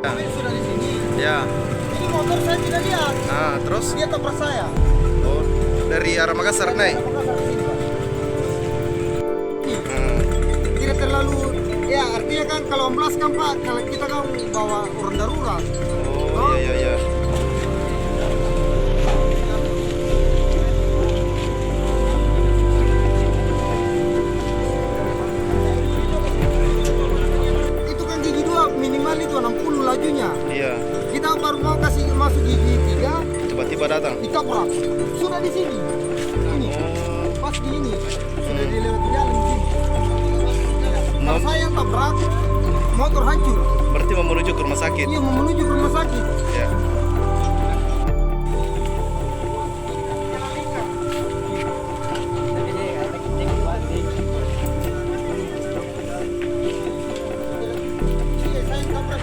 Mobil sudah di sini. Ya. Ini motor saya tidak lihat. Ah, terus? Dia tabrak saya. Oh, dari arah Makassar naik. Makassar ke sini, Pak. Nih, Hmm. tidak terlalu, ya artinya kan kalau amblas kan Pak, kalau kita kan bawa orang darurat. Oh, iya iya iya. Itu kan gigi 2 minimal itu 60 lajunya. Iya. Kita baru mau kasih masuk gigi 3, Tiba-tiba datang. ditabrak. Sudah di sini. Ini. Pas di ini. Sudah dilewati jalan di sini. Kalau Mau- saya tabrak, motor hancur. Berarti mau menuju ke rumah sakit. Iya, mau menuju ke rumah sakit. Ya. Iya, saya tabrak.